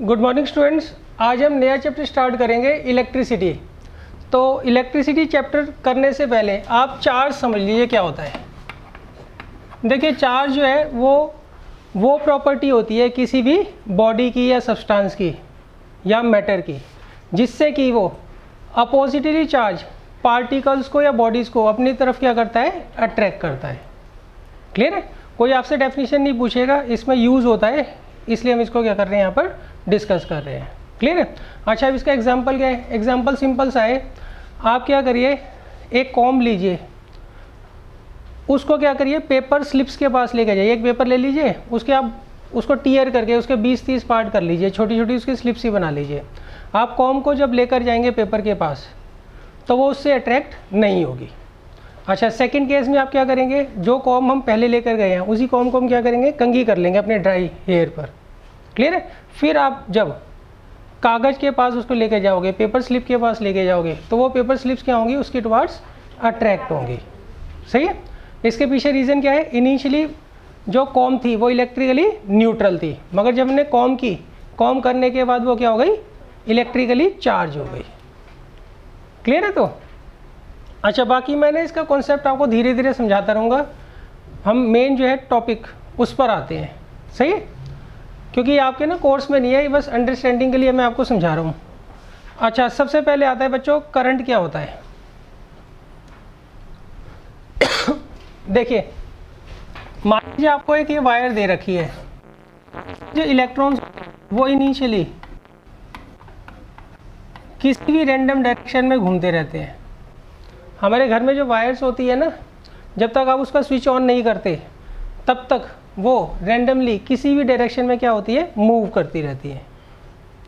Good morning students. आज हम नया चैप्टर स्टार्ट करेंगे इलेक्ट्रिसिटी। तो इलेक्ट्रिसिटी चैप्टर करने से पहले आप चार्ज समझ लीजिए क्या होता है। देखिए चार्ज जो है वो प्रॉपर्टी होती है किसी भी बॉडी की या सब्सटेंस की या मैटर की, जिससे कि वो अपोजिटली चार्ज पार्टिकल्स को या बॉडीज़ को अपनी तरफ क्या करता है, अट्रैक्ट करता है। क्लियर है? कोई आपसे डेफिनेशन नहीं पूछेगा, इसमें यूज़ होता है, इसलिए हम इसको क्या कर रहे हैं, यहाँ पर डिस्कस कर रहे हैं। क्लियर है? अच्छा, अब इसका एग्जांपल क्या है? एग्जांपल सिंपल सा है। आप क्या करिए, एक कॉम लीजिए, उसको क्या करिए, पेपर स्लिप्स के पास लेके जाइए। एक पेपर ले लीजिए, उसके आप उसको टीयर करके उसके 20-30 पार्ट कर लीजिए, छोटी छोटी उसकी स्लिप्स ही बना लीजिए। आप कॉम को जब लेकर जाएंगे पेपर के पास तो वो उससे अट्रैक्ट नहीं होगी। अच्छा, सेकंड केस में आप क्या करेंगे, जो कॉम हम पहले लेकर गए हैं उसी कॉम को हम क्या करेंगे, कंघी कर लेंगे अपने ड्राई हेयर पर। क्लियर है? फिर आप जब कागज़ के पास उसको लेके जाओगे, पेपर स्लिप के पास लेके जाओगे, तो वो पेपर स्लिप्स क्या होंगी, उसके टुवार्ड्स अट्रैक्ट होंगी। सही है? इसके पीछे रीज़न क्या है, इनिशियली जो कॉम थी वो इलेक्ट्रिकली न्यूट्रल थी, मगर जब हमने कॉम करने के बाद वो क्या हो गई, इलेक्ट्रिकली चार्ज हो गई। क्लियर है? तो अच्छा, बाकी मैंने इसका कॉन्सेप्ट आपको धीरे धीरे समझाता रहूँगा। हम मेन जो है टॉपिक उस पर आते हैं। सही है? क्योंकि आपके ना कोर्स में नहीं है, बस अंडरस्टैंडिंग के लिए मैं आपको समझा रहा हूँ। अच्छा, सबसे पहले आता है बच्चों, करंट क्या होता है। देखिए, मान लीजिए आपको एक ये वायर दे रखी है, जो इलेक्ट्रॉन्स वो इनिशियली किसी भी रैंडम डायरेक्शन में घूमते रहते हैं। हमारे घर में जो वायर्स होती है ना, जब तक आप उसका स्विच ऑन नहीं करते तब तक वो रैंडमली किसी भी डायरेक्शन में क्या होती है, मूव करती रहती है,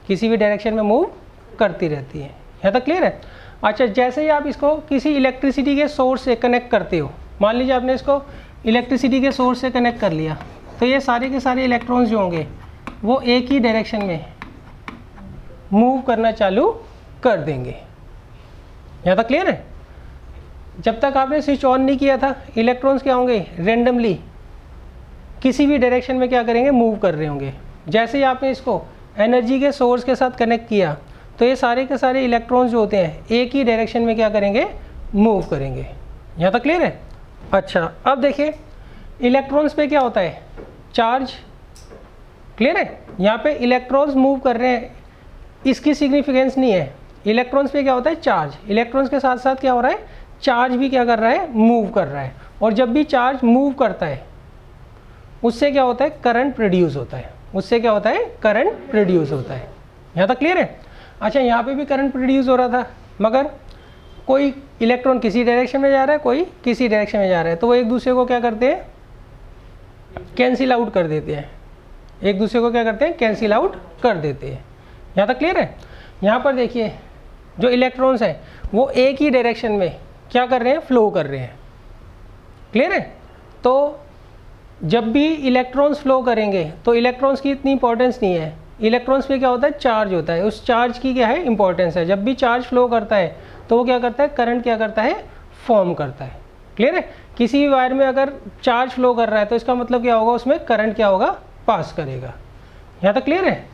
किसी भी डायरेक्शन में मूव करती रहती है। यहाँ तक क्लियर है? अच्छा, जैसे ही आप इसको किसी इलेक्ट्रिसिटी के सोर्स से कनेक्ट करते हो, मान लीजिए आपने इसको इलेक्ट्रिसिटी के सोर्स से कनेक्ट कर लिया, तो ये सारे के सारे इलेक्ट्रॉन्स जो होंगे वो एक ही डायरेक्शन में मूव करना चालू कर देंगे। यहाँ तक क्लियर है? जब तक आपने स्विच ऑन नहीं किया था, इलेक्ट्रॉन्स क्या होंगे, रैंडमली किसी भी डायरेक्शन में क्या करेंगे, मूव कर रहे होंगे। जैसे ही आपने इसको एनर्जी के सोर्स के साथ कनेक्ट किया, तो ये सारे के सारे इलेक्ट्रॉन्स जो होते हैं एक ही डायरेक्शन में क्या करेंगे, मूव करेंगे। यहाँ तक क्लियर है? अच्छा, अब देखिए इलेक्ट्रॉन्स पे क्या होता है, चार्ज। क्लियर है? यहाँ पे इलेक्ट्रॉन्स मूव कर रहे हैं, इसकी सिग्निफिकेंस नहीं है। इलेक्ट्रॉन्स पे क्या होता है, चार्ज। इलेक्ट्रॉन्स के साथ साथ क्या हो रहा है, चार्ज भी क्या कर रहा है, मूव कर रहा है। और जब भी चार्ज मूव करता है उससे क्या होता है, करंट प्रोड्यूस होता है। उससे क्या होता है, करंट प्रोड्यूस होता है। यहाँ तक क्लियर है? अच्छा, यहाँ पे भी करंट प्रोड्यूस हो रहा था, मगर कोई इलेक्ट्रॉन किसी डायरेक्शन में जा रहा है, कोई किसी डायरेक्शन में जा रहा है, तो वो एक दूसरे को क्या करते हैं, कैंसिल आउट कर देते हैं। एक दूसरे को क्या करते हैं, कैंसिल आउट कर देते हैं। यहाँ तक क्लियर है? यहाँ पर देखिए जो इलेक्ट्रॉन्स हैं वो एक ही डायरेक्शन में क्या कर रहे हैं, फ्लो कर रहे हैं। क्लियर है? तो जब भी इलेक्ट्रॉन्स फ्लो करेंगे तो इलेक्ट्रॉन्स की इतनी इंपॉर्टेंस नहीं है। इलेक्ट्रॉन्स पे क्या होता है, चार्ज होता है, उस चार्ज की क्या है, इंपॉर्टेंस है। जब भी चार्ज फ्लो करता है तो वो क्या करता है, करंट क्या करता है, फॉर्म करता है। क्लियर है? किसी भी वायर में अगर चार्ज फ्लो कर रहा है तो इसका मतलब क्या होगा, उसमें करंट क्या होगा, पास करेगा। यहाँ तक क्लियर है?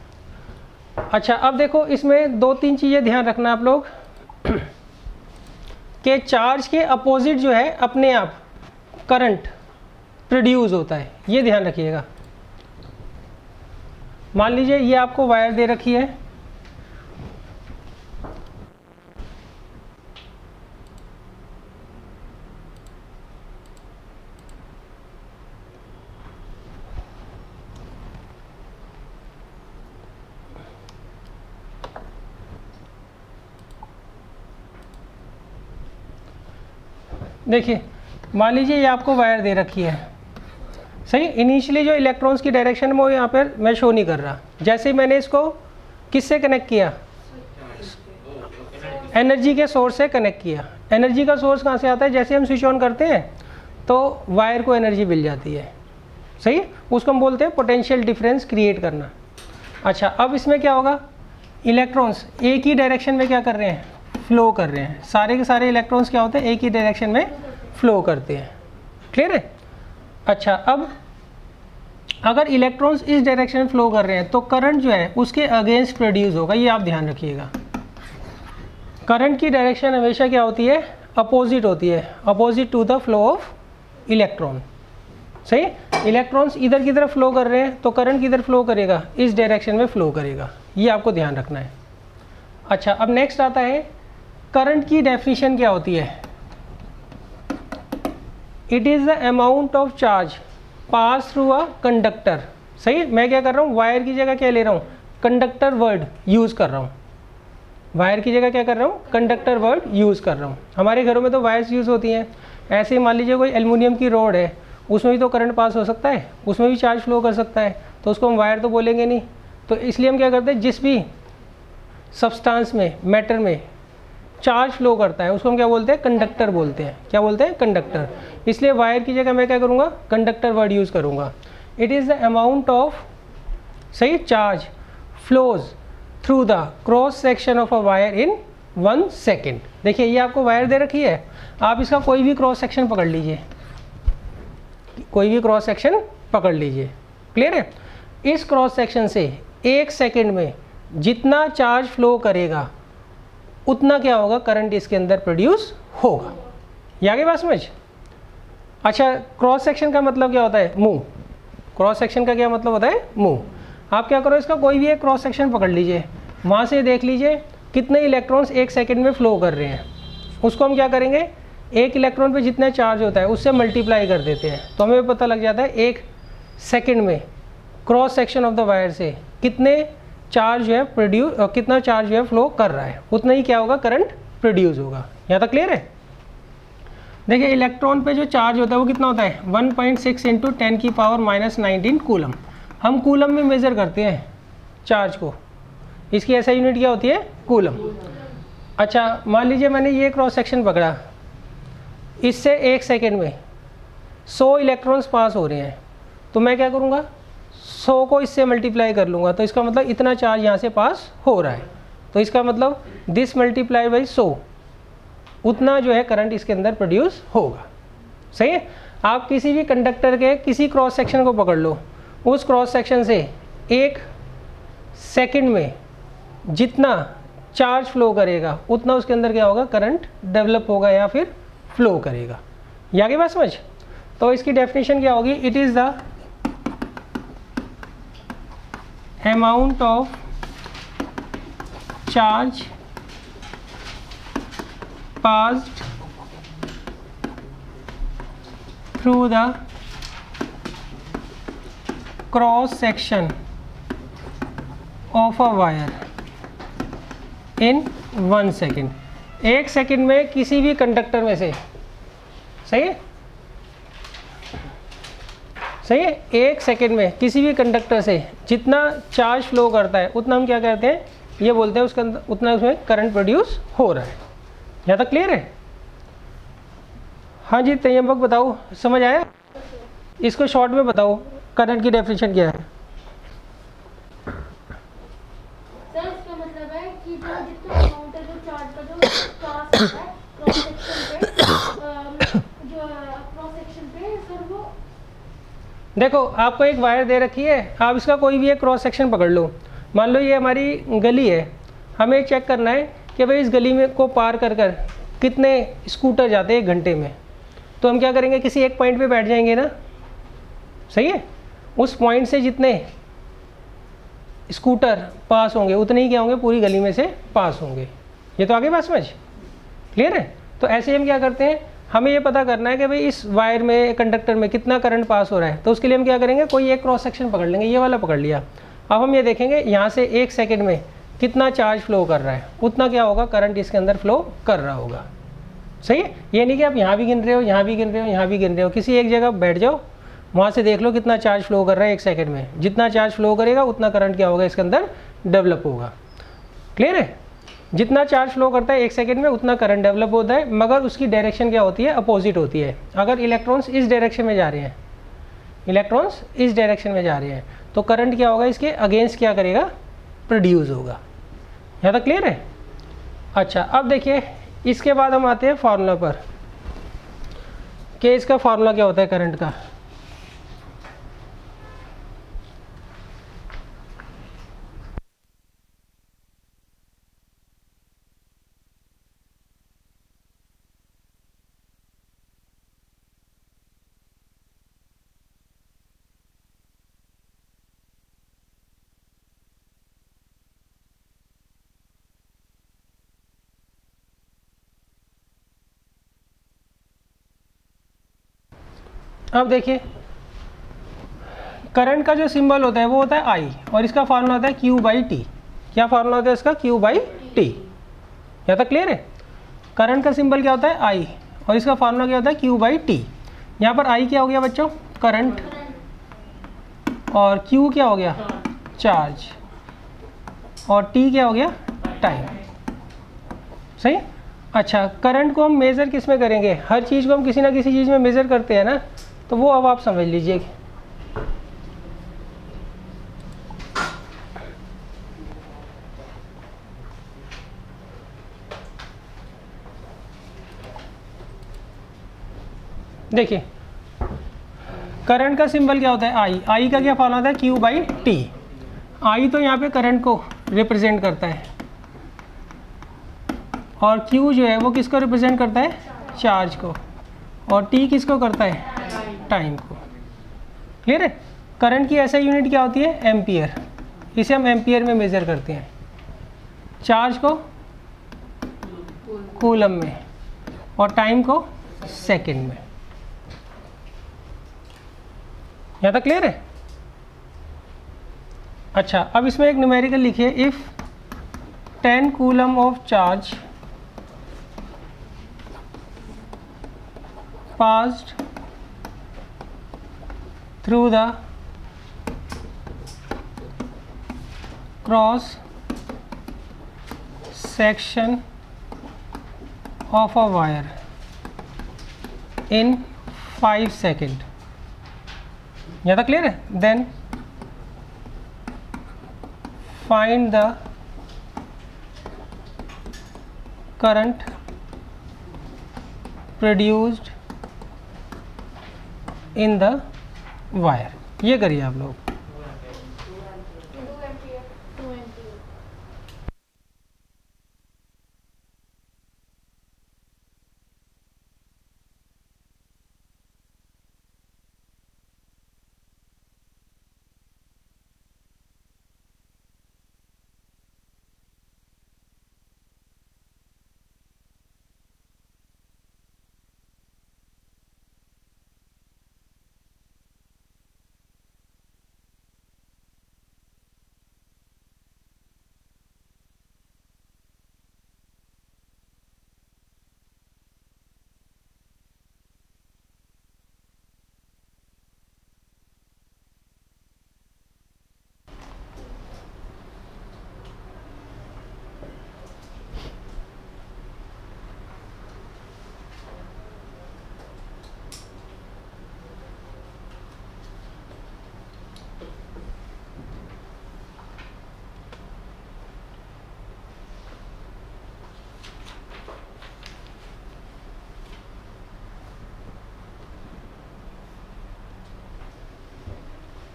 अच्छा, अब देखो इसमें 2-3 चीज़ें ध्यान रखना आप लोग कि चार्ज के अपोजिट जो है अपने आप करंट प्रोड्यूस होता है, ये ध्यान रखिएगा। मान लीजिए ये आपको वायर दे रखी है, देखिए मान लीजिए ये आपको वायर दे रखी है। सही, इनिशियली जो इलेक्ट्रॉन्स की डायरेक्शन में वो यहाँ पर मैं शो नहीं कर रहा। जैसे ही मैंने इसको किससे कनेक्ट किया, एनर्जी के सोर्स से कनेक्ट किया। एनर्जी का सोर्स कहाँ से आता है, जैसे हम स्विच ऑन करते हैं तो वायर को एनर्जी मिल जाती है। सही, उसको हम बोलते हैं पोटेंशियल डिफरेंस क्रिएट करना। अच्छा, अब इसमें क्या होगा, इलेक्ट्रॉन्स एक ही डायरेक्शन में क्या कर रहे हैं, फ्लो कर रहे हैं। सारे के सारे इलेक्ट्रॉन्स क्या होते हैं, एक ही डायरेक्शन में फ्लो करते हैं। क्लियर है? अच्छा, अब अगर इलेक्ट्रॉन्स इस डायरेक्शन में फ्लो कर रहे हैं तो करंट जो है उसके अगेंस्ट प्रोड्यूस होगा, ये आप ध्यान रखिएगा। करंट की डायरेक्शन हमेशा क्या होती है, अपोजिट होती है, opposite to the flow of electron. सही, इलेक्ट्रॉन्स इधर की तरफ फ्लो कर रहे हैं तो करंट किधर फ्लो करेगा, इस डायरेक्शन में फ्लो करेगा, ये आपको ध्यान रखना है। अच्छा, अब नेक्स्ट आता है करंट की डेफिनेशन क्या होती है। It is the amount of charge pass through a conductor. सही, मैं क्या कर रहा हूँ, वायर की जगह क्या ले रहा हूँ, कंडक्टर वर्ड यूज़ कर रहा हूँ। वायर की जगह क्या कर रहा हूँ, कंडक्टर वर्ड यूज़ कर रहा हूँ। हमारे घरों में तो वायर्स यूज़ होती हैं। ऐसे ही मान लीजिए कोई एल्युमिनियम की रोड है, उसमें भी तो करंट पास हो सकता है, उसमें भी चार्ज फ्लो कर सकता है, तो उसको हम वायर तो बोलेंगे नहीं। तो इसलिए हम क्या करते हैं, जिस भी सब्सटेंस में, मैटर में चार्ज फ्लो करता है उसको हम क्या बोलते हैं, कंडक्टर बोलते हैं। क्या बोलते हैं, कंडक्टर। इसलिए वायर की जगह मैं क्या करूँगा, कंडक्टर वर्ड यूज़ करूँगा। It is the amount of, सही, charge flows through the cross section of a wire in 1 second. देखिए ये आपको वायर दे रखी है, आप इसका कोई भी क्रॉस सेक्शन पकड़ लीजिए, कोई भी क्रॉस सेक्शन पकड़ लीजिए। क्लियर है। इस क्रॉस सेक्शन से 1 सेकेंड में जितना चार्ज फ्लो करेगा उतना क्या होगा, करंट इसके अंदर प्रोड्यूस होगा। ये आगे बात समझ। अच्छा, क्रॉस सेक्शन का मतलब क्या होता है, मूव। क्रॉस सेक्शन का क्या मतलब होता है, मूव। आप क्या करो, इसका कोई भी एक क्रॉस सेक्शन पकड़ लीजिए, वहाँ से देख लीजिए कितने इलेक्ट्रॉन्स 1 सेकेंड में फ्लो कर रहे हैं। उसको हम क्या करेंगे, एक इलेक्ट्रॉन पे जितना चार्ज होता है उससे मल्टीप्लाई कर देते हैं, तो हमें पता लग जाता है 1 सेकेंड में cross section of the wire से कितने चार्ज जो है कितना चार्ज जो है फ्लो कर रहा है, उतना ही क्या होगा, करंट प्रोड्यूस होगा। यहाँ तक क्लियर है। देखिए इलेक्ट्रॉन पे जो चार्ज होता है वो कितना होता है, 1.6 इंटू 10⁻⁻19 कूलम। हम कूलम में मेज़र करते हैं चार्ज को, इसकी ऐसा यूनिट क्या होती है, कूलम। अच्छा, मान लीजिए मैंने ये क्रॉस सेक्शन पकड़ा, इससे 1 सेकेंड में 100 इलेक्ट्रॉन्स पास हो रहे हैं, तो मैं क्या करूँगा, 100 को इससे मल्टीप्लाई कर लूँगा, तो इसका मतलब इतना चार्ज यहाँ से पास हो रहा है, तो इसका मतलब दिस मल्टीप्लाई बाई 100, उतना जो है करंट इसके अंदर प्रोड्यूस होगा। सही है। आप किसी भी कंडक्टर के किसी क्रॉस सेक्शन को पकड़ लो, उस क्रॉस सेक्शन से 1 सेकेंड में जितना चार्ज फ्लो करेगा उतना उसके अंदर क्या होगा, करंट डेवलप होगा या फिर फ्लो करेगा। ये आगे बात समझ। तो इसकी डेफिनेशन क्या होगी, it is the amount of charge passed through the cross section of a wire in 1 second। 1 second में किसी भी कंडक्टर में से, सही है, सही है, 1 सेकेंड में किसी भी कंडक्टर से जितना चार्ज फ्लो करता है उतना हम क्या कहते हैं, ये बोलते हैं उसके अंदर उतना उसमें करंट प्रोड्यूस हो रहा है। यहाँ तक क्लियर है। हाँ जी तैयबक बताओ, समझ आया। इसको शॉर्ट में बताओ, करंट की डेफिनेशन क्या है। सर इसका मतलब है कि जो जितना अमाउंट है, जो चार्ज का जो पास होता है क्रॉस सेक्शन पे, जो क्रॉस सेक्शन पे, सर वो देखो आपको एक वायर दे रखी है, आप इसका कोई भी एक क्रॉस सेक्शन पकड़ लो। मान लो ये हमारी गली है, हमें चेक करना है कि भाई इस गली में को पार कर कर कितने स्कूटर जाते हैं 1 घंटे में। तो हम क्या करेंगे, किसी एक पॉइंट पे बैठ जाएंगे ना, सही है। उस पॉइंट से जितने स्कूटर पास होंगे उतने ही क्या होंगे, पूरी गली में से पास होंगे। ये तो आगे बात समझ क्लियर है। तो ऐसे हम क्या करते हैं, हमें ये पता करना है कि भाई इस वायर में, कंडक्टर में कितना करंट पास हो रहा है, तो उसके लिए हम क्या करेंगे, कोई एक क्रॉस सेक्शन पकड़ लेंगे, ये वाला पकड़ लिया। अब हम ये देखेंगे यहाँ से 1 सेकेंड में कितना चार्ज फ्लो कर रहा है, उतना क्या होगा, करंट इसके अंदर फ्लो कर रहा होगा। सही है। ये नहीं कि आप यहाँ भी गिन रहे हो, यहाँ भी गिन रहे हो, यहाँ भी गिन रहे हो, किसी एक जगह बैठ जाओ, वहाँ से देख लो कितना चार्ज फ्लो कर रहा है 1 सेकेंड में। जितना चार्ज फ्लो करेगा उतना करंट क्या होगा, इसके अंदर डेवलप होगा। क्लियर है। जितना चार्ज फ्लो करता है 1 सेकेंड में उतना करंट डेवलप होता है, मगर उसकी डायरेक्शन क्या होती है, अपोजिट होती है। अगर इलेक्ट्रॉन्स इस डायरेक्शन में जा रहे हैं, इलेक्ट्रॉन्स इस डायरेक्शन में जा रहे हैं, तो करंट क्या होगा, इसके अगेंस्ट क्या करेगा, प्रोड्यूस होगा। यहाँ तक क्लियर है। अच्छा अब देखिए इसके बाद हम आते हैं फार्मूला पर, कि इसका फार्मूला क्या होता है करंट का। अब देखिए करंट का जो सिंबल होता है वो होता है आई, और इसका फार्मूला होता है Q/T। क्या फार्मूला होता है इसका? Q/T। यहाँ तक क्लियर है? करंट का सिंबल क्या होता है? आई, और इसका फार्मूला क्या होता है? Q/T। यहाँ पर आई क्या हो गया बच्चों? करंट, और Q क्या हो गया? चार्ज, और T क्या हो गया? टाइम। सही। अच्छा, करंट को हम मेज़र किस में करेंगे? हर चीज़ को हम किसी ना किसी चीज़ में मेज़र करते हैं ना, तो वो अब आप समझ लीजिए। देखिए करंट का सिंबल क्या होता है? आई। आई का क्या फॉर्मूला होता है? Q/T। आई तो यहाँ पे करंट को रिप्रेजेंट करता है, और Q जो है वो किसको रिप्रेजेंट करता है? चार्ज को, और T किसको करता है? टाइम को। क्लियर है? करंट की ऐसा यूनिट क्या होती है? एम्पियर। इसे हम एम्पियर में मेज़र करते हैं। चार्ज को कूलम में, और टाइम को सेकंड में। यहाँ तक क्लियर है? अच्छा, अब इसमें एक न्यूमेरिकल लिखिए। If 10 coulomb of charge passed through the cross section of a wire in 5 seconds. यहाँ तक क्लियर है? Then find the current produced in the wire. ये करिए आप लोग।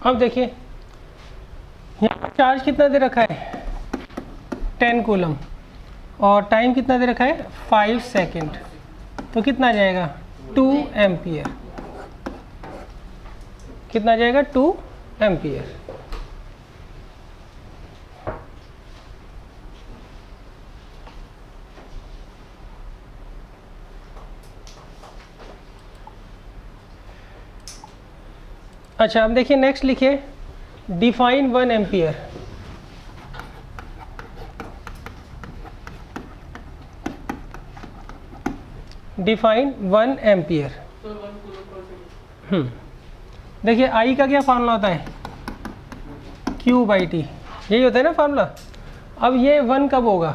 अब देखिए यहाँ पर चार्ज कितना दे रखा है? 10 कूलम, और टाइम कितना दे रखा है? 5 सेकंड। तो कितना जाएगा? 2 एम्पियर। कितना जाएगा? 2 एम्पियर। अच्छा, अब देखिए नेक्स्ट लिखिए डिफाइन 1 एम्पियर। Define 1 ampere. देखिए आई का क्या फार्मूला होता है? Q/T। यही होता है ना फार्मूला। अब ये 1 कब होगा?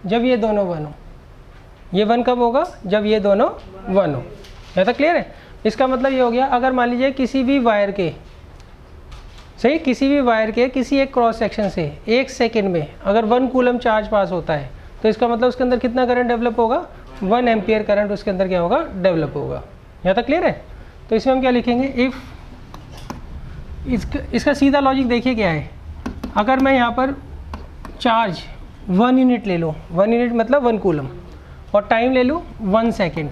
जब ये दोनों 1 हो। ये 1 कब होगा? जब ये दोनों 1 हो। यहाँ तक क्लियर है? इसका मतलब ये हो गया, अगर मान लीजिए किसी भी वायर के, सही, किसी भी वायर के किसी एक क्रॉस सेक्शन से 1 सेकेंड में अगर 1 कूलम चार्ज पास होता है, तो इसका मतलब उसके अंदर कितना करंट डेवलप होगा? 1 एम्पियर करंट उसके अंदर क्या होगा? डेवलप होगा। यहाँ तक क्लियर है? तो इसमें हम क्या लिखेंगे? इफ़ इसका सीधा लॉजिक देखिए क्या है। अगर मैं यहाँ पर चार्ज 1 यूनिट ले लूँ, 1 यूनिट मतलब 1 कूलम, और टाइम ले लूँ 1 सेकेंड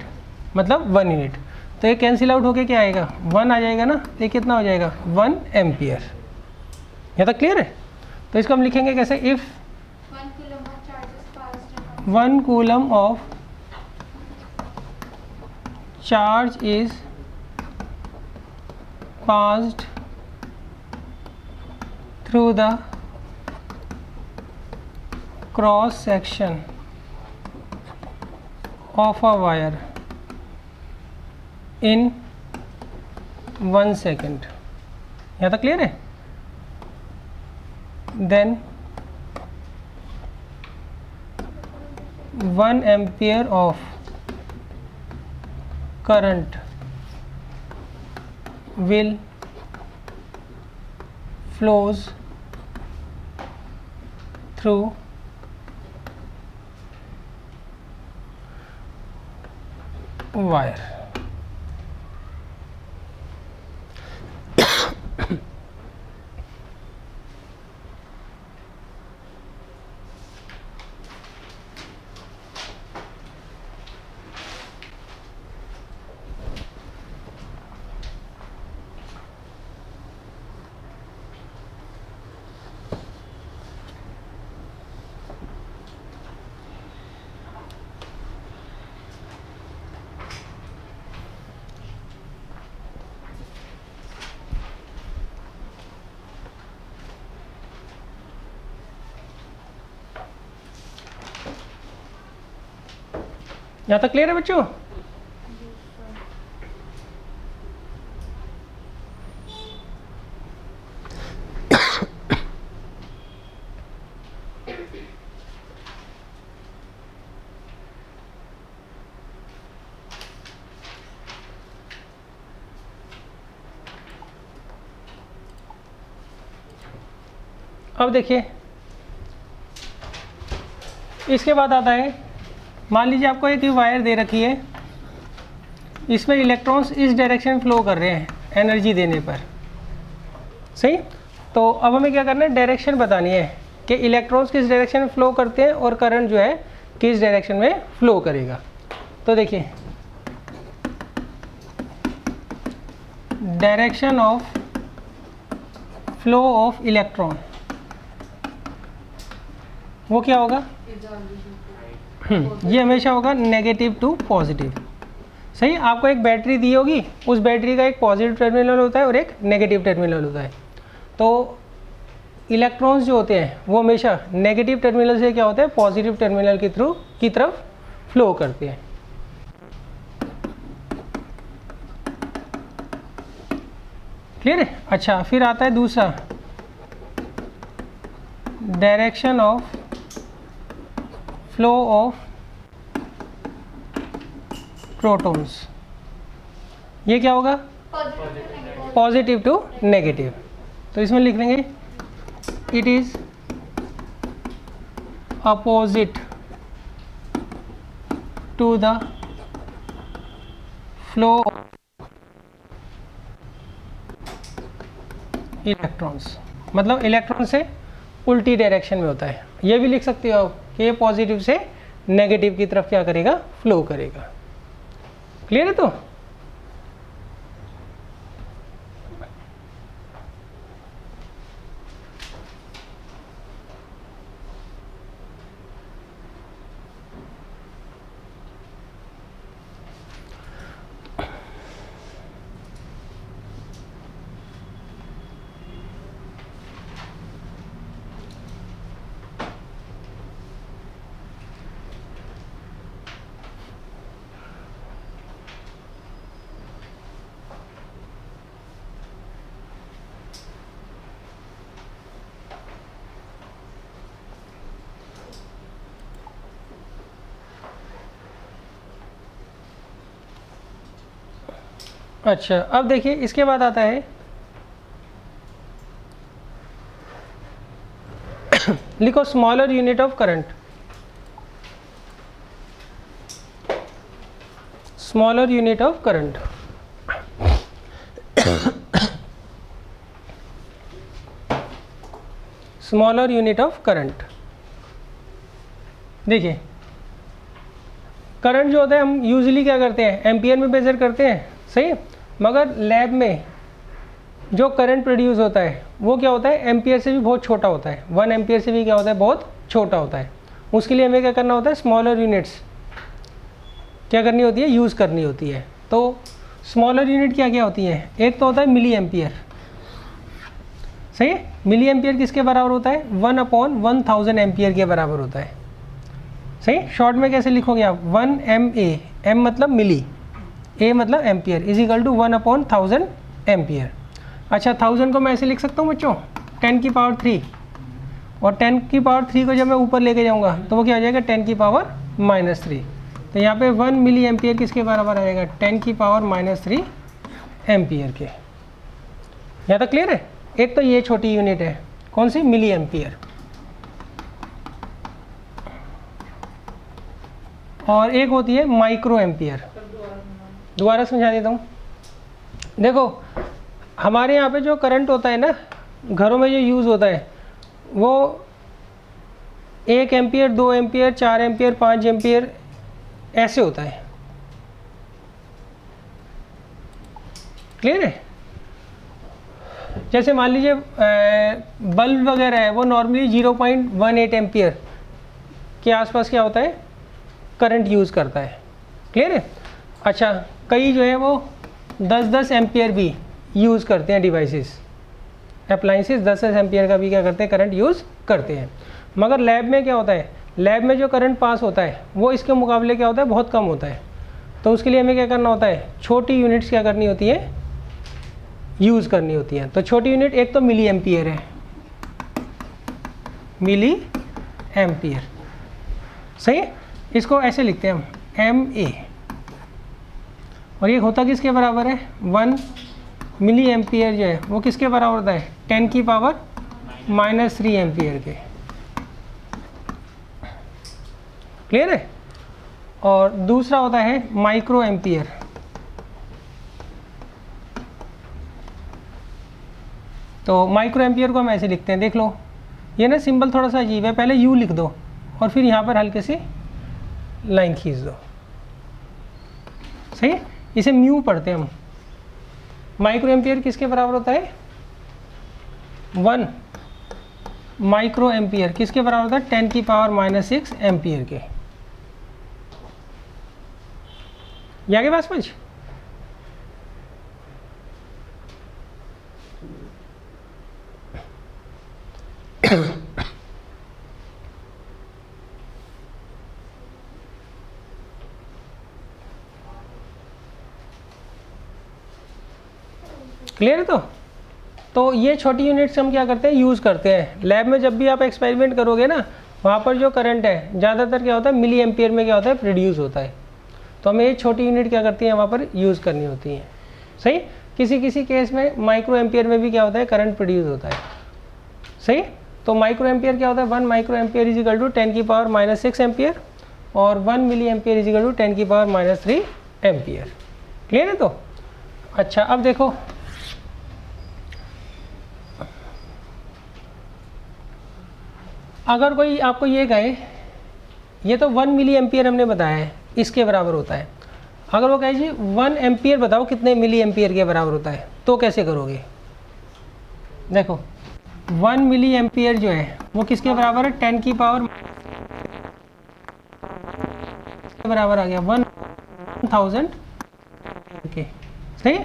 मतलब 1 यूनिट, तो ये कैंसिल आउट होके क्या आएगा? 1 आ जाएगा ना। तो ये कितना हो जाएगा? 1 एम्पियर। यहाँ तक क्लियर है? तो इसको हम लिखेंगे कैसे? If 1 coulomb of charge is passed through the cross section of a wire in 1 second. यहाँ तक क्लियर है? Then 1 ampere of current will flows through wire. यहाँ तक क्लियर है बच्चों? अब देखिए, इसके बाद आता है, मान लीजिए आपको एक वायर दे रखी है, इसमें इलेक्ट्रॉन्स इस डायरेक्शन फ्लो कर रहे हैं एनर्जी देने पर, सही। तो अब हमें क्या करना है, डायरेक्शन बतानी है कि इलेक्ट्रॉन्स किस डायरेक्शन में फ्लो करते हैं और करंट जो है किस डायरेक्शन में फ्लो करेगा। तो देखिए, direction of flow of electron वो क्या होगा, ये हमेशा होगा नेगेटिव टू पॉजिटिव, सही। आपको एक बैटरी दी होगी, उस बैटरी का एक पॉजिटिव टर्मिनल होता है और एक नेगेटिव टर्मिनल होता है। तो इलेक्ट्रॉन्स जो होते हैं वो हमेशा नेगेटिव टर्मिनल से क्या होता है, पॉजिटिव टर्मिनल की तरफ फ्लो करते हैं। क्लियर है? अच्छा, फिर आता है दूसरा, direction of flow of protons, ये क्या होगा, पॉजिटिव टू नेगेटिव। तो इसमें लिख देंगे it is opposite to the flow electrons, मतलब इलेक्ट्रॉन से उल्टी डायरेक्शन में होता है। ये भी लिख सकते हो आप कि ये पॉजिटिव से नेगेटिव की तरफ क्या करेगा, फ्लो करेगा। क्लियर है? तो अच्छा, अब देखिए इसके बाद आता है लिखो smaller unit of current. Smaller unit of current, smaller unit of current. देखिए, करंट जो होता है हम यूजुअली क्या करते हैं, एम्पियर में मेजर करते हैं, सही। मगर लैब में जो करंट प्रोड्यूस होता है वो क्या होता है, एम्पियर से भी बहुत छोटा होता है। 1 एम्पियर से भी क्या होता है, बहुत छोटा होता है। उसके लिए हमें क्या करना होता है, स्मॉलर यूनिट्स क्या करनी होती है, यूज़ करनी होती है। तो स्मॉलर यूनिट क्या क्या होती है? एक तो होता है मिली एम्पियर, सही है। मिली एम्पियर किसके बराबर होता है? 1/1000 एम्पियर के बराबर होता है, सही। शॉर्ट में कैसे लिखोगे आप? 1 MA, M मतलब मिली, A मतलब ampere, is equal to 1/1000 ampere. अच्छा 1000 को मैं ऐसे लिख सकता हूँ बच्चों, 10 की पावर 3, और 10 की पावर 3 को जब मैं ऊपर लेके जाऊँगा तो वो क्या हो जाएगा? 10 की पावर -3। तो यहाँ पे 1 मिली एम्पियर किसके बराबर आ जाएगा? 10 की पावर -3 एम्पियर के। यहाँ तक क्लियर है? एक तो ये छोटी यूनिट है, कौन सी? Milli ampere. और एक होती है माइक्रो एम्पियर। दोबारा समझा देता हूँ। देखो हमारे यहाँ पे जो करंट होता है ना, घरों में जो यूज़ होता है, वो 1 एम्पियर, 2 एम्पियर, 4 एम्पियर, 5 एम्पियर ऐसे होता है। क्लियर है? जैसे मान लीजिए बल्ब वगैरह है, वो नॉर्मली 0.18 एम्पियर के आसपास क्या होता है? करंट यूज़ करता है। क्लियर है? अच्छा कई जो है वो 10-10 एम्पियर भी यूज़ करते हैं, डिवाइसेस, अप्लाइंसेस 10-10 एम्पियर का भी क्या करते हैं? करंट यूज़ करते हैं। मगर लैब में क्या होता है? लैब में जो करंट पास होता है वो इसके मुकाबले क्या होता है? बहुत कम होता है। तो उसके लिए हमें क्या करना होता है? छोटी यूनिट्स क्या करनी होती है? यूज़ करनी होती है। तो छोटी यूनिट एक तो मिली एम्पियर है, मिली एम्पियर, सही है। इसको ऐसे लिखते हैं हम MA, और ये होता किसके बराबर है? 1 मिली एम्पियर जो है वो किसके बराबर होता है? 10 की पावर -3 एम्पियर के। क्लियर है? और दूसरा होता है माइक्रो एम्पियर। तो माइक्रो एम्पियर को हम ऐसे लिखते हैं, देख लो ये ना सिंबल थोड़ा सा अजीब है, पहले यू लिख दो और फिर यहाँ पर हल्के से लाइन खींच दो, सही है। इसे म्यू पढ़ते हैं हम। माइक्रो एम्पियर किसके बराबर होता है? 1 माइक्रो एम्पियर किसके बराबर होता है? 10 की पावर -6 एम्पियर के। ये आगे बात समझ? क्लियर है? तो ये छोटी यूनिट्स हम क्या करते हैं? यूज़ करते हैं। लैब में जब भी आप एक्सपेरिमेंट करोगे ना, वहाँ पर जो करंट है ज़्यादातर क्या होता है? मिली एम्पियर में क्या होता है? प्रोड्यूस होता है। तो हमें ये छोटी यूनिट क्या करती है? वहाँ पर यूज़ करनी होती है, सही। किसी किसी केस में माइक्रो एम्पियर में भी क्या होता है? करंट प्रोड्यूस होता है, सही। तो माइक्रो एम्पियर क्या होता है? 1 micro ampere is equal to 10 की पावर -6 एम्पियर, और 1 milli ampere is equal to 10 की पावर -3 एम्पियर। क्लियर है? तो अच्छा अब देखो, अगर कोई आपको ये कहे, ये तो 1 मिली एम्पियर हमने बताया है, इसके बराबर होता है। अगर वो कहे जी 1 एम्पियर बताओ कितने मिली एम्पियर के बराबर होता है, तो कैसे करोगे? देखो 1 मिली एम्पियर जो है वो किसके बराबर है? 10 की पावर के बराबर आ गया 1000 के, सही।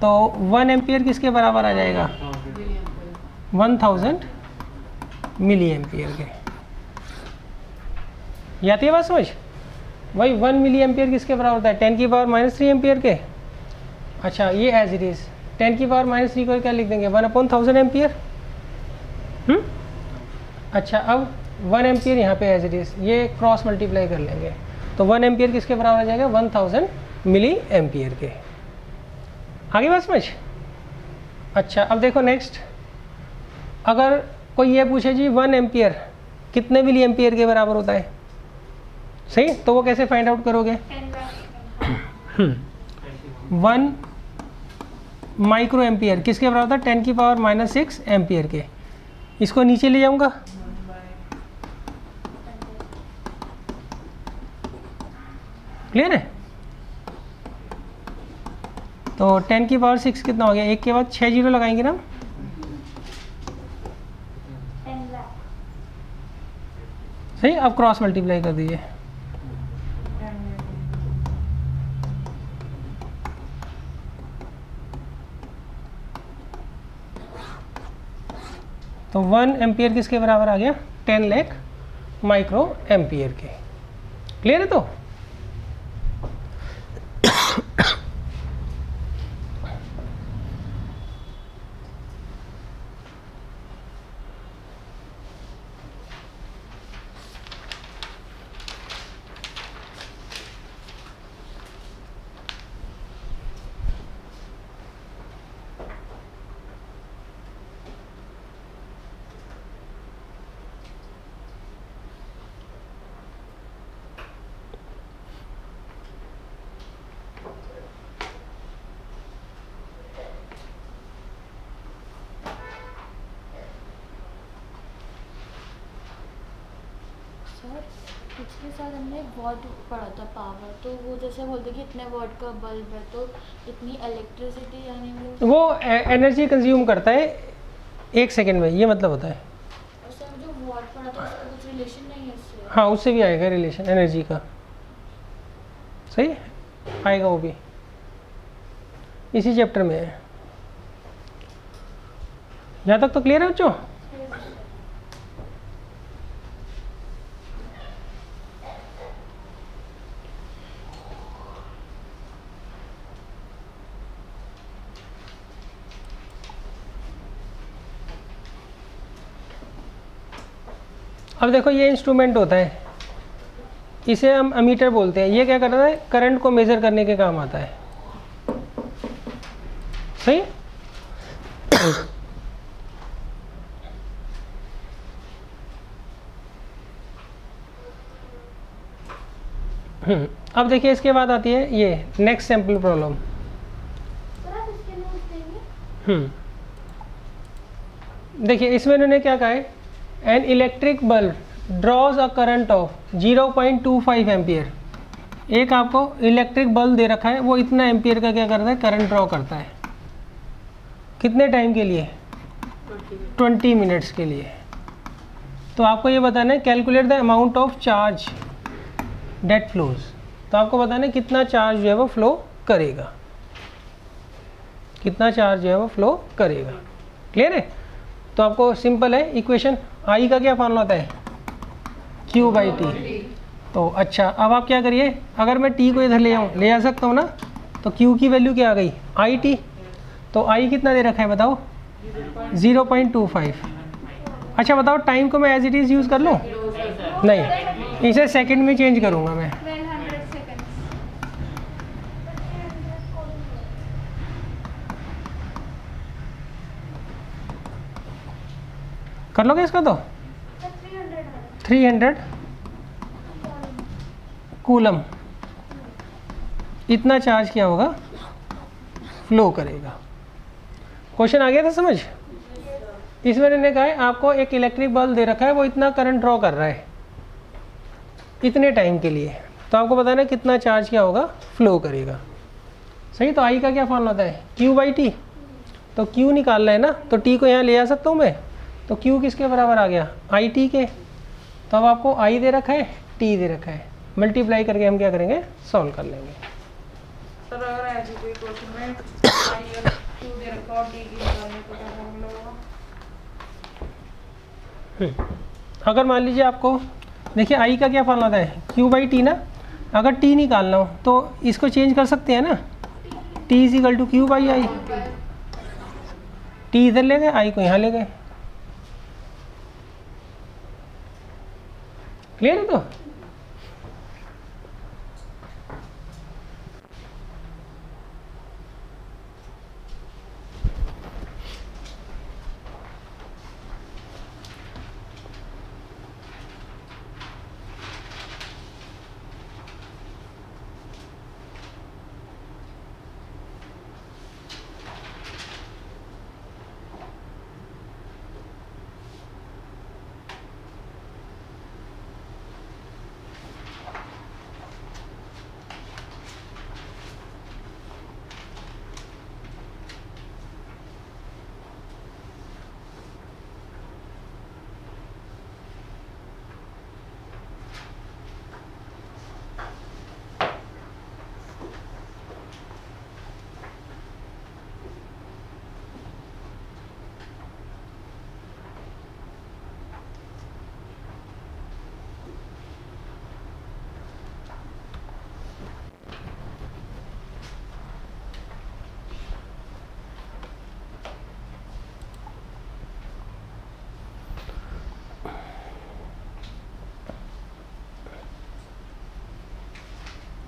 तो 1 एम्पियर किसके बराबर आ जाएगा? 1000 मिली एम्पियर के। ये आती है बात समझ? वही 1 मिली एम्पियर किसके बराबर होता है? 10 की पावर -3 एम्पियर के। अच्छा ये एज इट इज़ 10 की पावर -3 को क्या लिख देंगे? 1/1000 एम्पियर। अच्छा अब 1 एम्पियर यहाँ पे एज इट इज़, ये क्रॉस मल्टीप्लाई कर लेंगे, तो 1 एम्पियर किसके बराबर आ जाएगा? 1000 मिली एम्पियर के। आगे बात समझ? अच्छा अब देखो नेक्स्ट, अगर कोई ये पूछे जी 1 एम्पियर कितने मिली एम्पियर के बराबर होता है, सही। तो वो कैसे फाइंड आउट करोगे? 1 माइक्रो एम्पियर किसके बराबर होता है? 10 की पावर -6 एम्पियर के। इसको नीचे ले जाऊंगा, क्लियर है? तो 10 की पावर 6 कितना हो गया? एक के बाद 6 जीरो लगाएंगे ना, सही। अब क्रॉस मल्टीप्लाई कर दीजिए, तो 1 एम्पियर किसके बराबर आ गया? 10 लाख माइक्रो एम्पियर के। क्लियर है? तो पिछले साल हमने वॉट पढ़ा था पावर, तो वो जैसे बोलते कि इतने वॉट का बल्ब है तो इतनी इलेक्ट्रिसिटी, यानी वो एनर्जी कंज्यूम करता है 1 सेकेंड में, ये मतलब होता है। और सर जो वॉट पढ़ा था उसका कुछ रिलेशन नहीं है इससे? हाँ, उससे भी आएगा रिलेशन एनर्जी का, सही आएगा, वो भी इसी चैप्टर में है। यहाँ तक तो क्लियर है बच्चों? अब देखो, ये इंस्ट्रूमेंट होता है, इसे हम अमीटर बोलते हैं। ये क्या करता है? करंट को मेजर करने के काम आता है, सही। अब देखिए, इसके बाद आती है ये नेक्स्ट सैंपल प्रॉब्लम। देखिए, इसमें इन्होंने क्या कहा है? An electric bulb draws a current of 0.25 ampere. एक आपको इलेक्ट्रिक बल्ब दे रखा है, वो इतना एम्पियर का क्या करता है? करंट ड्रॉ करता है। कितने टाइम के लिए? 20 मिनट्स के लिए। तो आपको ये बताना है calculate the amount of charge that flows. तो आपको बताना है कितना चार्ज जो है वो फ्लो करेगा, कितना चार्ज जो है वो फ्लो करेगा। क्लियर है? तो आपको सिंपल है इक्वेशन, आई का क्या फॉर्मूला होता है? Q by T. तो अच्छा, अब आप क्या करिए, अगर मैं टी को इधर ले आऊँ, ले आ सकता हूँ ना, तो Q की वैल्यू क्या आ गई? I T. तो आई कितना दे रखा है बताओ? 0.25। अच्छा बताओ, टाइम को मैं एज इट इज़ यूज़ कर लूँ? नहीं, इसे सेकंड में चेंज करूँगा मैं। 1200 सेकंड्स। कर लोगे इसका? तो 300 कूलम इतना चार्ज क्या होगा? फ्लो करेगा। क्वेश्चन आ गया था समझ? इसमें इन्होंने कहा है आपको एक इलेक्ट्रिक बल्ब दे रखा है, वो इतना करंट ड्रॉ कर रहा है इतने टाइम के लिए, तो आपको बताना है कितना चार्ज क्या होगा? फ्लो करेगा, सही। तो आई का क्या फॉर्मूला होता है? Q by T. तो Q निकालना है ना, तो T को यहाँ ले आ सकता हूँ मैं, तो Q किसके बराबर आ गया? आई टी के। तो अब आपको I दे रखा है, T दे रखा है, मल्टीप्लाई करके हम क्या करेंगे? सॉल्व कर लेंगे। सर अगर ऐसी कोई क्वेश्चन में I और Q दे रखा और T की निकालने को क्या फॉर्मूला होगा? अगर मान लीजिए आपको, देखिए I का क्या फॉर्मूला होता है? Q बाई टी ना। अगर T निकालना हो तो इसको चेंज कर सकते हैं ना, T is equal to Q by I. T इधर ले गए, I को यहाँ ले गए। क्लियर है? तो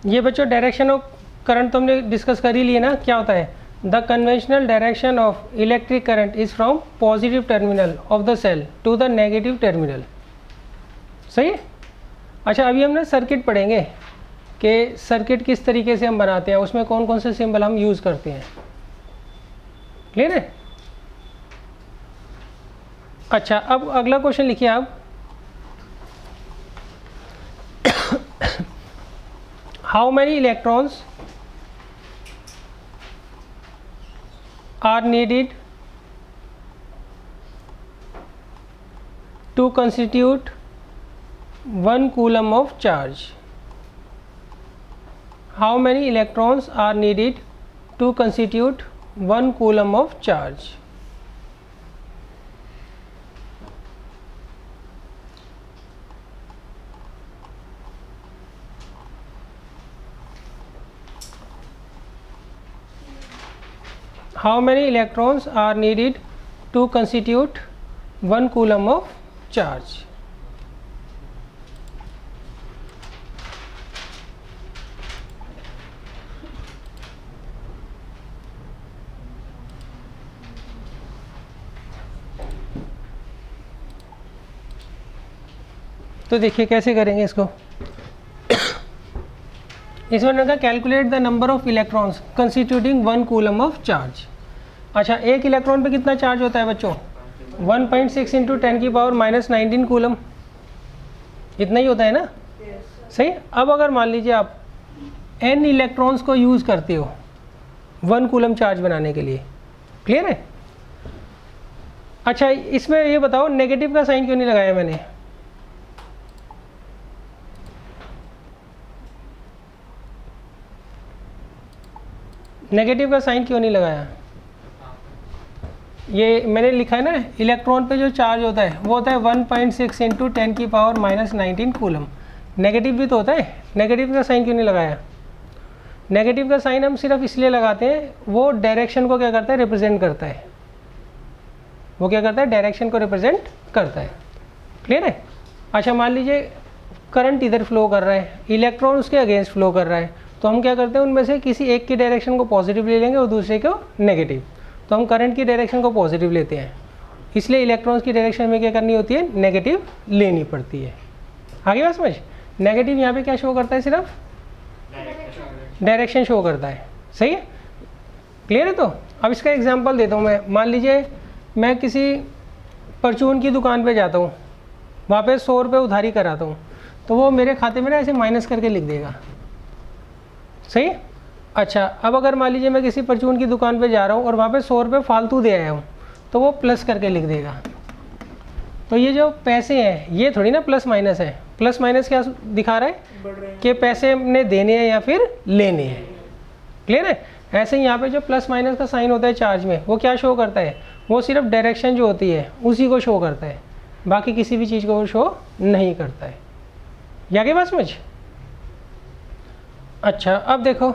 ये बच्चों डायरेक्शन ऑफ करंट तो हमने डिस्कस कर ही लिए ना, क्या होता है, the conventional direction of electric current is from positive terminal of the cell to the negative terminal. सही है। अच्छा, अभी हम ना सर्किट पढ़ेंगे कि सर्किट किस तरीके से हम बनाते हैं, उसमें कौन कौन से सिंबल हम यूज़ करते हैं। क्लियर है। अच्छा, अब अगला क्वेश्चन लिखिए आप, how many electrons are needed to constitute 1 coulomb of charge? How many electrons are needed to constitute 1 coulomb of charge? How many electrons are needed to constitute 1 coulomb of charge? तो देखिए कैसे करेंगे इसको। इसमें उन्होंने कहा calculate the number of electrons constituting 1 coulomb of charge. अच्छा, एक इलेक्ट्रॉन पे कितना चार्ज होता है बच्चों, 1.6 इंटू 10 की पावर -19 कूलम, इतना ही होता है ना। सही। अब अगर मान लीजिए आप n इलेक्ट्रॉन्स को यूज़ करते हो 1 कूलम चार्ज बनाने के लिए। क्लियर है। अच्छा, इसमें ये बताओ नेगेटिव का साइन क्यों नहीं लगाया मैंने। नेगेटिव का साइन क्यों नहीं लगाया। ये मैंने लिखा है ना, इलेक्ट्रॉन पे जो चार्ज होता है वो होता है 1.6 इंटू 10 की पावर -19 कूलम। नेगेटिव भी तो होता है, नेगेटिव का साइन क्यों नहीं लगाया। नेगेटिव का साइन हम सिर्फ इसलिए लगाते हैं, वो डायरेक्शन को क्या करता है, रिप्रेजेंट करता है। वो क्या करता है, डायरेक्शन को रिप्रेजेंट करता है। क्लियर है। अच्छा, मान लीजिए करंट इधर फ्लो कर रहा है, इलेक्ट्रॉन उसके अगेंस्ट फ्लो कर रहा है, तो हम क्या करते हैं, उनमें से किसी एक की डायरेक्शन को पॉजिटिव ले लेंगे और दूसरे को नेगेटिव। तो हम करंट की डायरेक्शन को पॉजिटिव लेते हैं, इसलिए इलेक्ट्रॉन्स की डायरेक्शन में क्या करनी होती है, नेगेटिव लेनी पड़ती है। आगे बात समझ। नेगेटिव यहाँ पे क्या शो करता है, सिर्फ डायरेक्शन शो करता है। सही है। क्लियर है। तो अब इसका एग्जाम्पल देता हूँ मैं। मान लीजिए मैं किसी परचून की दुकान पर जाता हूँ, वहाँ पर 100 रुपये उधारी कराता हूँ, तो वो मेरे खाते में ना ऐसे माइनस करके लिख देगा। सही। अच्छा, अब अगर मान लीजिए मैं किसी परचून की दुकान पे जा रहा हूँ और वहाँ पे 100 रुपये फालतू दे आया हूँ, तो वो प्लस करके लिख देगा। तो ये जो पैसे हैं ये थोड़ी ना प्लस माइनस है। प्लस माइनस क्या दिखा रहा है कि पैसे हमने देने हैं या फिर लेने हैं। क्लियर है। ऐसे ही यहाँ पे जो प्लस माइनस का साइन होता है चार्ज में, वो क्या शो करता है, वो सिर्फ डायरेक्शन जो होती है उसी को शो करता है, बाकी किसी भी चीज़ को वो शो नहीं करता है। या क्या बात समझ। अच्छा, अब देखो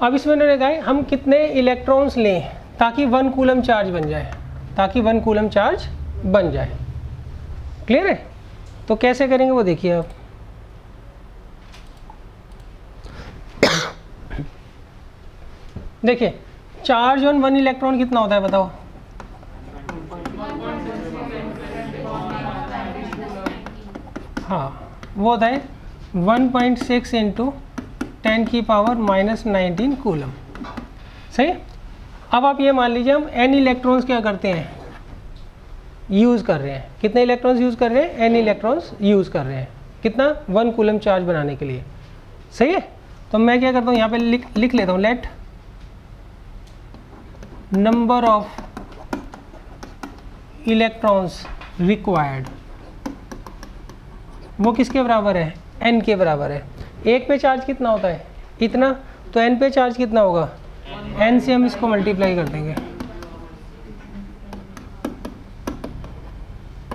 अब इसमें उन्होंने कहा हम कितने इलेक्ट्रॉन्स लें ताकि 1 कूलम चार्ज बन जाए, ताकि 1 कूलम चार्ज बन जाए। क्लियर है। तो कैसे करेंगे वो देखिए आप। देखिए चार्ज ऑन 1 इलेक्ट्रॉन कितना होता है बताओ। हाँ, वो होता है 1.6 इंटू 10 की पावर -19 कूलम। सही। अब आप ये मान लीजिए हम n इलेक्ट्रॉन्स क्या करते हैं, यूज़ कर रहे हैं। कितने इलेक्ट्रॉन्स यूज़ कर रहे हैं, n इलेक्ट्रॉन्स यूज़ कर रहे हैं। कितना, 1 कूलम चार्ज बनाने के लिए। सही है। तो मैं क्या करता हूँ, यहाँ पे लिख लेता हूँ, let number of electrons required, वो किसके बराबर है, n के बराबर है। एक पे चार्ज कितना होता है, इतना, तो n पे चार्ज कितना होगा, n से हम इसको मल्टीप्लाई कर देंगे।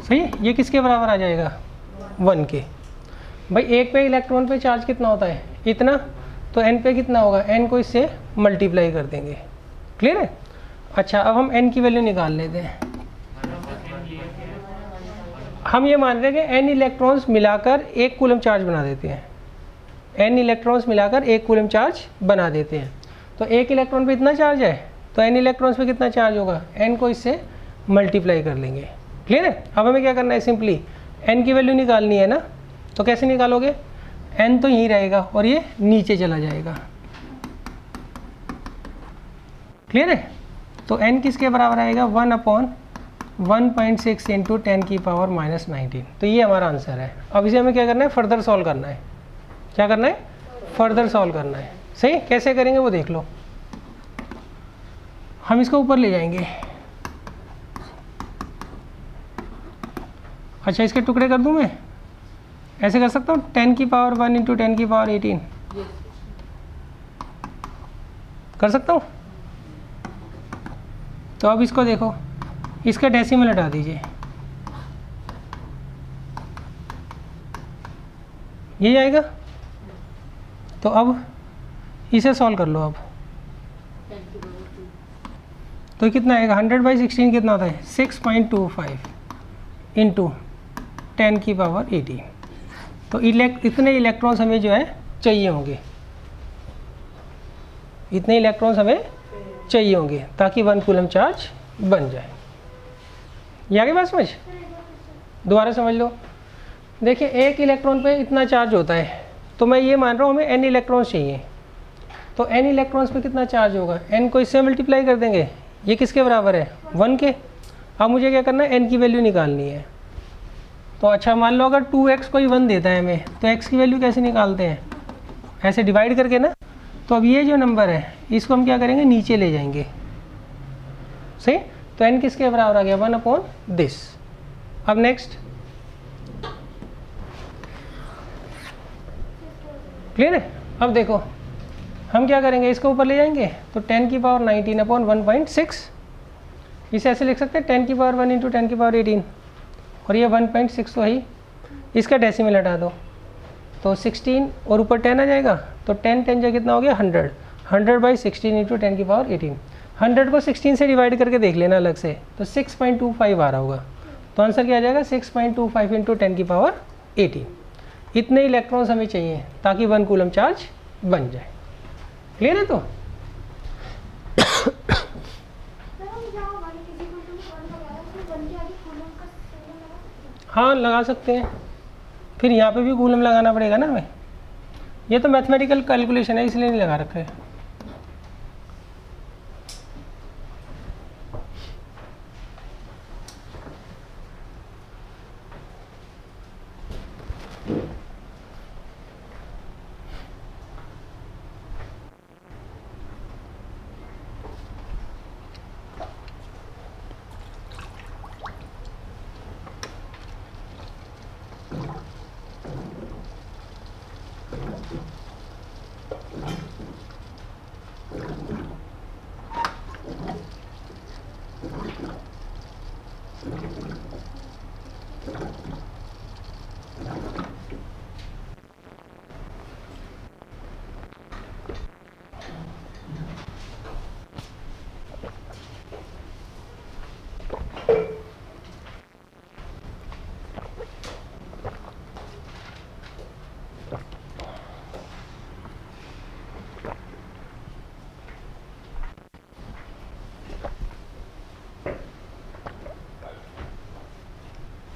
सही। ये किसके बराबर आ जाएगा, 1 के। भाई एक पे इलेक्ट्रॉन पे चार्ज कितना होता है, इतना, तो n पे कितना होगा, n को इससे मल्टीप्लाई कर देंगे। क्लियर है। अच्छा, अब हम n की वैल्यू निकाल लेते हैं। हम ये मान रहे हैं कि n इलेक्ट्रॉन्स मिलाकर एक कूलम चार्ज बना देते हैं, n इलेक्ट्रॉन्स मिलाकर एक कूलम चार्ज बना देते हैं। तो एक इलेक्ट्रॉन पे इतना चार्ज है, तो n इलेक्ट्रॉन्स पे कितना चार्ज होगा, n को इससे मल्टीप्लाई कर लेंगे। क्लियर है? अब हमें क्या करना है, सिंपली n की वैल्यू निकालनी है ना। तो कैसे निकालोगे, n तो यहीं रहेगा और ये नीचे चला जाएगा। क्लियर है? तो n किसके बराबर आएगा, 1/1.6 इंटू 10 की पावर -19। तो ये हमारा आंसर है। अब इसे हमें क्या करना है, फर्दर सॉल्व करना है। क्या करना है, फर्दर सॉल्व करना है। सही, कैसे करेंगे वो देख लो। हम इसको ऊपर ले जाएंगे। अच्छा, इसके टुकड़े कर दूं मैं, ऐसे कर सकता हूँ, 10 की पावर 1 इंटू 10 की पावर 18 कर सकता हूँ। तो अब इसको देखो, इसका डेसिमल हटा दीजिए, ये आएगा। तो अब इसे सॉल्व कर लो। अब तो कितना आएगा, 100/16 कितना होता है, 6.25 इंटू 10 की पावर 18। तो इतने इलेक्ट्रॉन्स हमें जो है चाहिए होंगे, इतने इलेक्ट्रॉन्स हमें चाहिए होंगे ताकि 1 कूलम चार्ज बन जाए। ये आगे बात समझ, दोबारा समझ लो। देखिए, एक इलेक्ट्रॉन पे इतना चार्ज होता है, तो मैं ये मान रहा हूँ हमें n इलेक्ट्रॉन्स चाहिए। तो n इलेक्ट्रॉन्स पे कितना चार्ज होगा, n को इससे मल्टीप्लाई कर देंगे, ये किसके बराबर है, 1 के। अब मुझे क्या करना है, n की वैल्यू निकालनी है। तो अच्छा, मान लो अगर 2x कोई 1 देता है हमें, तो x की वैल्यू कैसे निकालते हैं, ऐसे डिवाइड करके ना। तो अब ये जो नंबर है, इसको हम क्या करेंगे, नीचे ले जाएंगे। सही, तो n किसके बराबर आ गया, 1/this। अब नेक्स्ट, क्लियर है? अब देखो हम क्या करेंगे, इसको ऊपर ले जाएंगे। तो 10 की पावर 19/1.6, इसे ऐसे लिख सकते हैं, 10 की पावर 1 इंटू 10 की पावर 18, और ये 1.6 तो ही, इसका डेसिमल हटा दो तो 16 और ऊपर 10 आ जाएगा। तो 10 10 जो कितना हो गया, 100। 100/16 इंटू 10 की पावर 18। 100 को 16 से डिवाइड करके देख लेना अलग से, तो 6.25 आ रहा होगा। तो आंसर क्या आ जाएगा, 6.25 इंटू 10 की पावर 18। इतने इलेक्ट्रॉन्स हमें चाहिए ताकि 1 कूलम चार्ज बन जाए। क्लियर है? तो हाँ, लगा सकते हैं। फिर यहाँ पे भी कूलम लगाना पड़ेगा ना हमें। ये तो मैथमेटिकल कैलकुलेशन है, इसलिए नहीं लगा रखा है।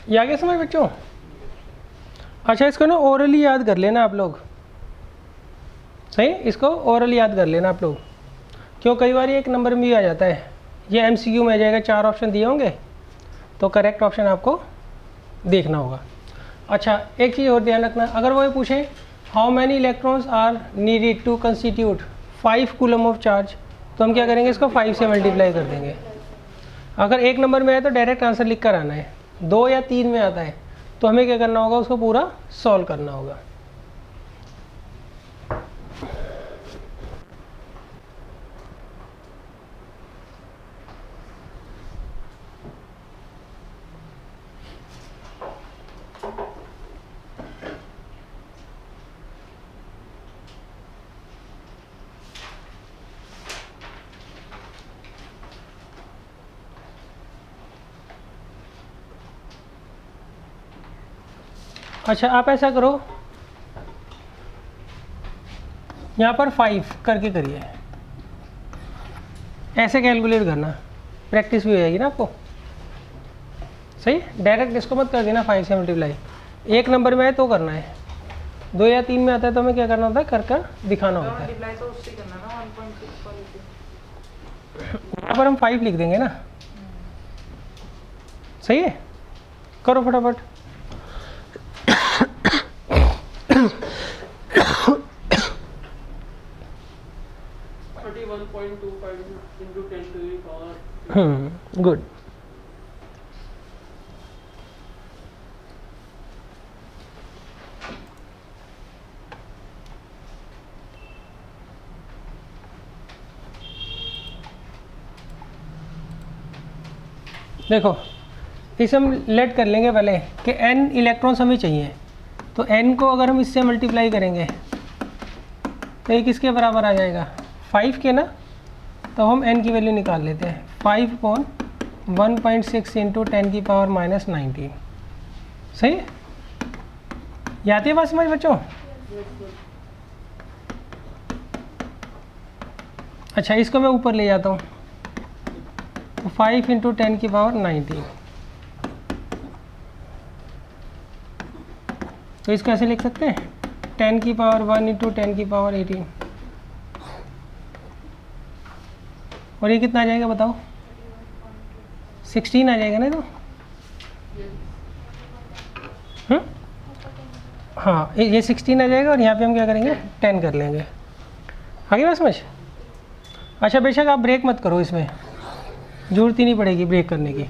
ये आगे समझ बच्चों? अच्छा, इसको ना ओरली याद कर लेना आप लोग। सही, इसको ओरली याद कर लेना आप लोग, क्यों कई बार एक नंबर में भी आ जाता है। ये MCQ में आ जाएगा, 4 ऑप्शन दिए होंगे, तो करेक्ट ऑप्शन आपको देखना होगा। अच्छा, एक चीज़ और ध्यान रखना, अगर वो ये पूछे how many electrons are needed to constitute 5 coulomb of charge, तो हम क्या करेंगे, इसको 5 से मल्टीप्लाई कर देंगे। अगर एक नंबर में आए तो डायरेक्ट आंसर लिख कर आना है। 2 या 3 में आता है तो हमें क्या करना होगा, उसको पूरा सॉल्व करना होगा। अच्छा आप ऐसा करो, यहाँ पर 5 करके करिए, ऐसे कैलकुलेट करना, प्रैक्टिस भी हो जाएगी ना आपको। सही, डायरेक्ट इसको मत कर देना 5 से मल्टीप्लाई, एक नंबर में है तो करना है, 2 या 3 में आता है तो हमें क्या करना होता है, कर कर दिखाना होता है। मल्टीप्लाई तो उससे करना ना 1.6 वाले से। यहाँ पर हम 5 लिख देंगे ना। सही है, करो फटाफट। 31.25 into 10 to the power. Good. देखो इसे हम लेट कर लेंगे पहले कि n इलेक्ट्रॉन्स हमें चाहिए, तो n को अगर हम इससे मल्टीप्लाई करेंगे तो ये किसके बराबर आ जाएगा, 5 के ना। तो हम n की वैल्यू निकाल लेते हैं, 5/1.6 इंटू 10 की पावर -19। सही, ये आती है बात समझ बच्चों? अच्छा इसको मैं ऊपर ले जाता हूँ, 5 इंटू 10 की पावर 19, तो इसको ऐसे लिख सकते हैं 10 की पावर 1 इंटू 10 की पावर 18, और ये कितना आ जाएगा बताओ, 16 आ जाएगा ना। तो हाँ ये 16 आ जाएगा, और यहाँ पे हम क्या करेंगे 10 कर लेंगे। आगे बात समझ? अच्छा बेशक आप ब्रेक मत करो, इसमें जरूरत ही नहीं पड़ेगी ब्रेक करने की।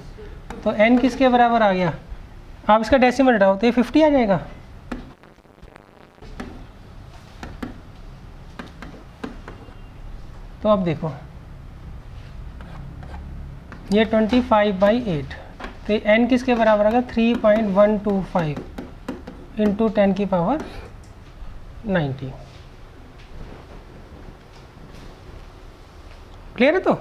तो n किसके बराबर आ गया, आप इसका डेसिमल हटाओ तो ये 50 आ जाएगा। तो अब देखो ये 25/8, तो ये n किसके बराबर आ गया, 3.125 इंटू 10 की पावर 90। क्लियर है? तो